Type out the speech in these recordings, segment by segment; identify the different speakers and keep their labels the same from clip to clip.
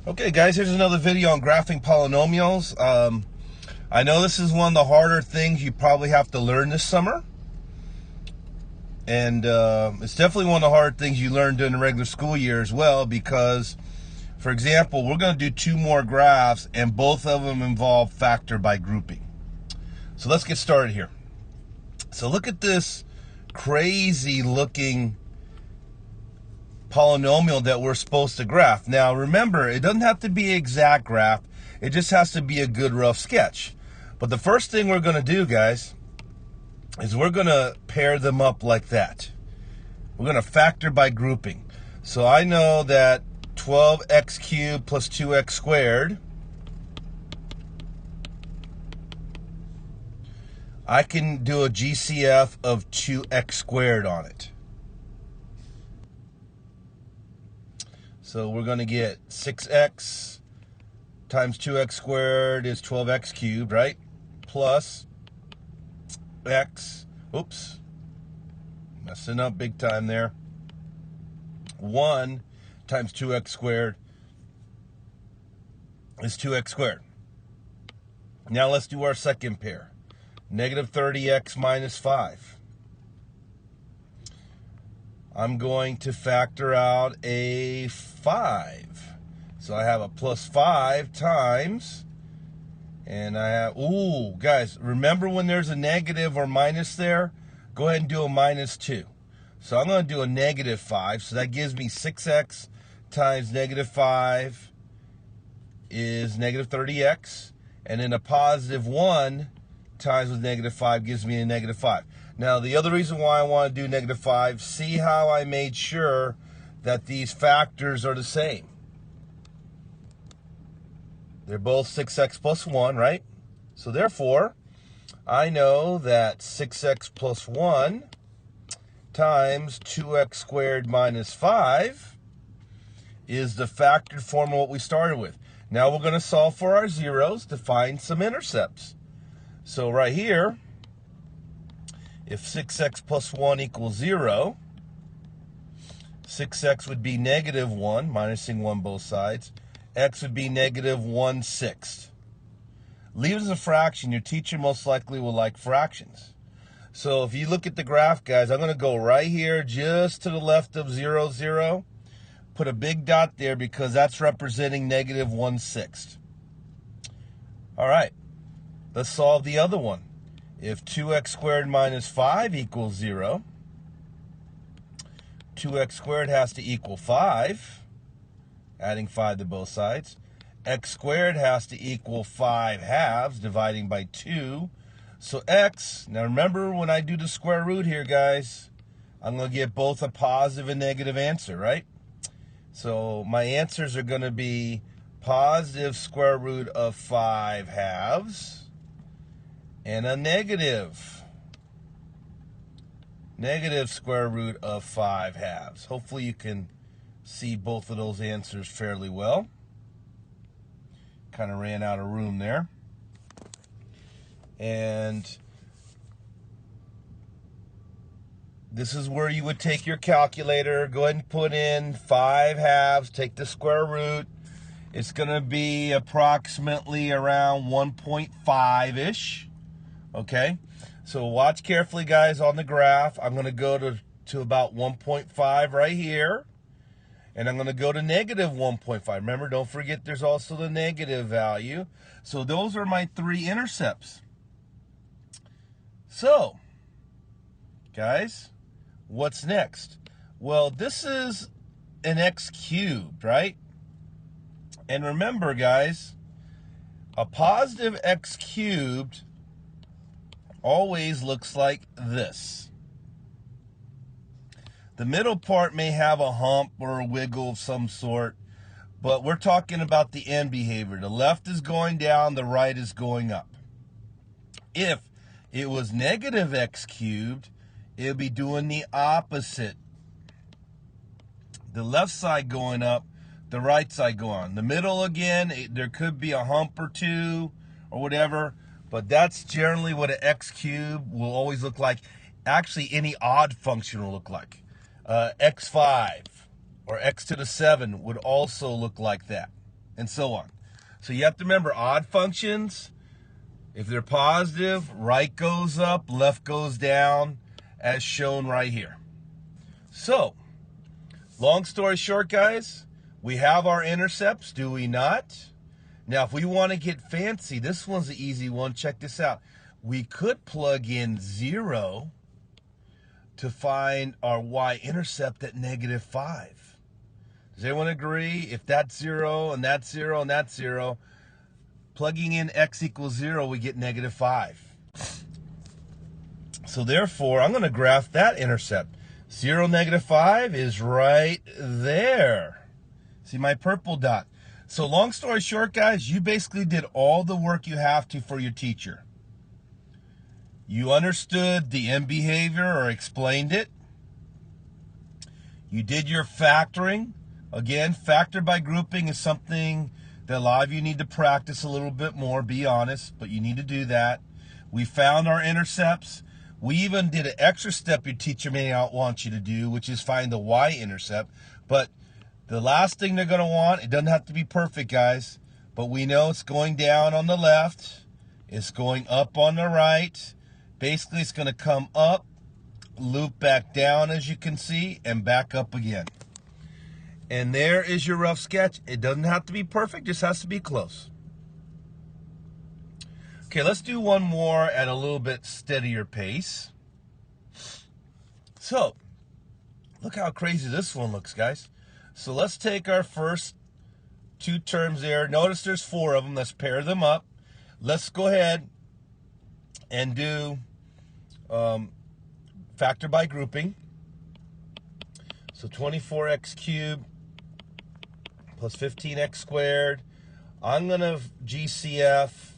Speaker 1: Okay, guys, here's another video on graphing polynomials. I know this is one of the harder things you probably have to learn this summer. And it's definitely one of the hard things you learn during the regular school year as well because, for example, we're going to do two more graphs and both of them involve factor by grouping. So let's get started here. So look at this crazy looking polynomial that we're supposed to graph. Now remember, it doesn't have to be an exact graph, it just has to be a good rough sketch. But the first thing we're going to do, guys, is we're going to pair them up like that. We're going to factor by grouping. So I know that 12x cubed plus 2x squared, I can do a GCF of 2x squared on it. So we're going to get 6x times 2x squared is 12x cubed, right? Plus x, oops, messing up big time there. 1 times 2x squared is 2x squared. Now let's do our second pair. Negative 30x minus 5. I'm going to factor out a 5. So I have a plus 5 times, and I have, ooh, guys, remember when there's a negative or minus there? Go ahead and do a minus 2. So I'm going to do a negative 5. So that gives me 6x times negative 5 is negative 30x. And then a positive 1 times with negative 5 gives me a negative 5. Now, the other reason why I want to do negative 5, see how I made sure that these factors are the same. They're both 6x plus 1, right? So therefore, I know that 6x plus 1 times 2x squared minus 5 is the factored form of what we started with. Now we're going to solve for our zeros to find some intercepts. So right here, if 6x plus 1 equals 0, 6x would be negative 1, minusing 1 both sides. X would be negative 1/6. Leave it as a fraction. Your teacher most likely will like fractions. So if you look at the graph, guys, I'm going to go right here just to the left of 0, 0. Put a big dot there because that's representing negative 1/6. All right, let's solve the other one. If 2x squared minus 5 equals 0, 2x squared has to equal 5, adding 5 to both sides. X squared has to equal 5 halves, dividing by 2. So x, now remember when I do the square root here, guys, I'm going to get both a positive and negative answer, right? So my answers are going to be positive square root of 5 halves and a negative square root of 5 halves. Hopefully you can see both of those answers fairly well. Kind of ran out of room there. And this is where you would take your calculator, go ahead and put in 5 halves, take the square root. It's going to be approximately around 1.5-ish. Okay, so watch carefully, guys, on the graph. I'm going to go to about 1.5 right here. And I'm going to go to negative 1.5. Remember, don't forget there's also the negative value. So those are my 3 intercepts. So, guys, what's next? Well, this is an x cubed, right? And remember, guys, a positive x cubed always looks like this. The middle part may have a hump or a wiggle of some sort, but we're talking about the end behavior. The left is going down, the right is going up. If it was negative x cubed, it would be doing the opposite. The left side going up, the right side going on. The middle, again, there could be a hump or two or whatever, but that's generally what an x cubed will always look like. Actually, any odd function will look like. X5 or x to the 7 would also look like that. and so on. So you have to remember, odd functions, if they're positive, right goes up, left goes down, as shown right here. So, long story short, guys, we have our intercepts, do we not? Now, if we want to get fancy, this one's the easy one. Check this out. We could plug in 0 to find our y-intercept at -5. Does everyone agree? If that's 0 and that's 0 and that's 0, plugging in x equals 0, we get -5. So therefore, I'm going to graph that intercept. 0, -5 is right there. See my purple dot? So long story short, guys, you basically did all the work you have to for your teacher. You understood the end behavior or explained it. You did your factoring. Again, factor by grouping is something that a lot of you need to practice a little bit more, be honest, but you need to do that. We found our intercepts. We even did an extra step your teacher may not want you to do, which is find the y-intercept. But the last thing they're going to want, it doesn't have to be perfect, guys, but we know it's going down on the left. It's going up on the right. Basically, it's going to come up, loop back down, as you can see, and back up again. And there is your rough sketch. It doesn't have to be perfect, just has to be close. Okay, let's do one more at a little bit steadier pace. So, look how crazy this one looks, guys. So let's take our first two terms there. Notice there's 4 of them. Let's pair them up. Let's go ahead and do factor by grouping. So 24x cubed plus 15x squared. I'm going to GCF,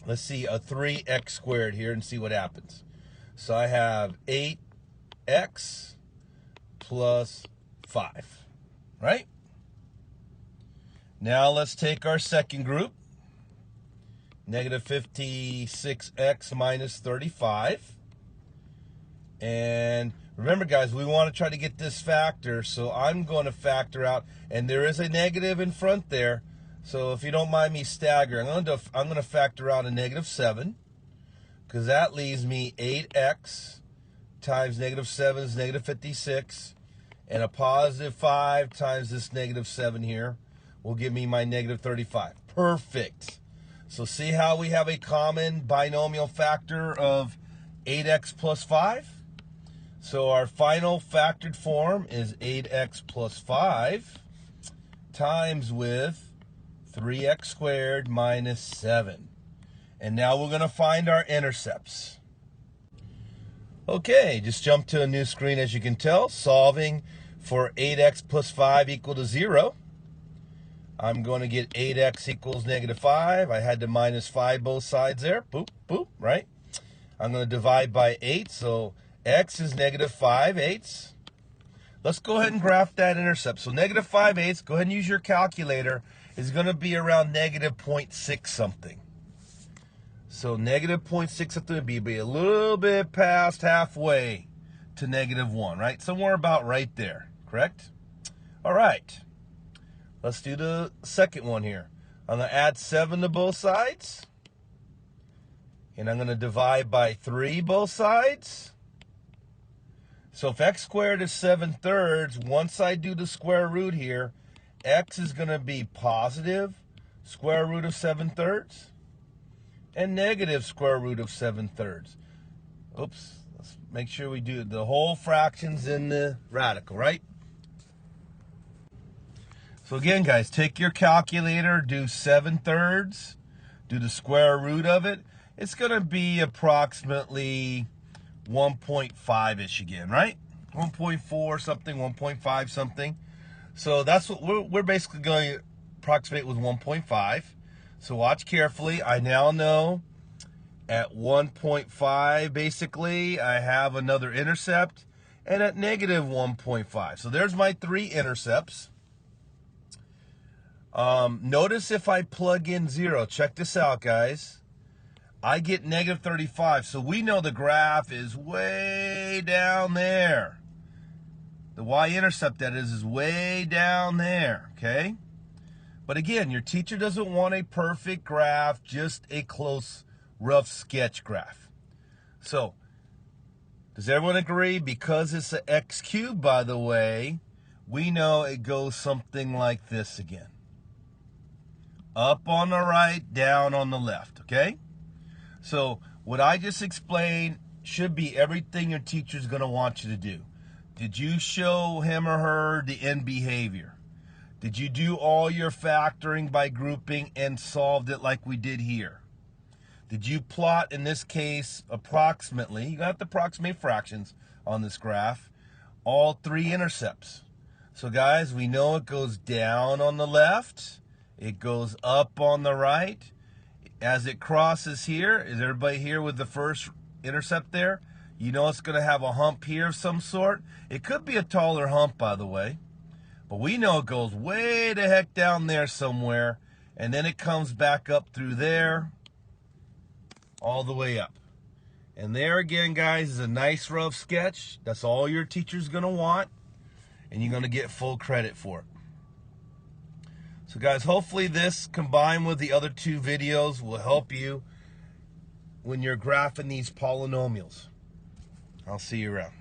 Speaker 1: let's see, a 3x squared here and see what happens. So I have 8x plus 5, right? Now let's take our second group. Negative 56x minus 35. And remember, guys, we want to try to get this factor, so I'm going to factor out, and there is a negative in front there, so if you don't mind me staggering, I'm going to factor out a -7, because that leaves me 8x times -7 is -56, and a +5 times this -7 here will give me my -35. Perfect. So see how we have a common binomial factor of 8x plus 5? So our final factored form is 8x plus 5 times with 3x squared minus 7. And now we're going to find our intercepts. Okay, just jump to a new screen, as you can tell, solving for 8x plus 5 equal to 0. I'm going to get 8x equals -5. I had to minus 5 both sides there. Boop, boop, right? I'm going to divide by 8, so x is -5/8. Let's go ahead and graph that intercept. So -5/8, go ahead and use your calculator, is going to be around -0.6 something. So -0.6 something would be a little bit past halfway to -1, right? Somewhere about right there, correct? All right. Let's do the second one here. I'm going to add 7 to both sides. And I'm going to divide by 3 both sides. So if x squared is 7/3, once I do the square root here, x is going to be positive square root of 7/3 and negative square root of 7/3. Oops, let's make sure we do the whole fractions in the radical, right? So again, guys, take your calculator, do 7/3, do the square root of it. It's going to be approximately 1.5-ish again, right? 1.4 something, 1.5 something. So that's what we're basically going to approximate with 1.5. So watch carefully. I now know at 1.5, basically, I have another intercept, and at -1.5. So there's my 3 intercepts. Notice if I plug in 0, check this out, guys. I get -35, so we know the graph is way down there. The y-intercept, that is way down there, okay? But again, your teacher doesn't want a perfect graph, just a close, rough sketch graph. So, does everyone agree? Because it's an x cubed, by the way, we know it goes something like this again. Up on the right, down on the left, okay? So, what I just explained should be everything your teacher's going to want you to do. Did you show him or her the end behavior? Did you do all your factoring by grouping and solved it like we did here? Did you plot, in this case, approximately, you got the approximate fractions on this graph, all three intercepts? So guys, we know it goes down on the left, it goes up on the right. As it crosses here, is everybody here with the first intercept there? You know it's going to have a hump here of some sort. It could be a taller hump, by the way. But we know it goes way the heck down there somewhere. And then it comes back up through there, all the way up. And there again, guys, is a nice rough sketch. That's all your teacher's going to want. And you're going to get full credit for it. So guys, hopefully this combined with the other two videos will help you when you're graphing these polynomials. I'll see you around.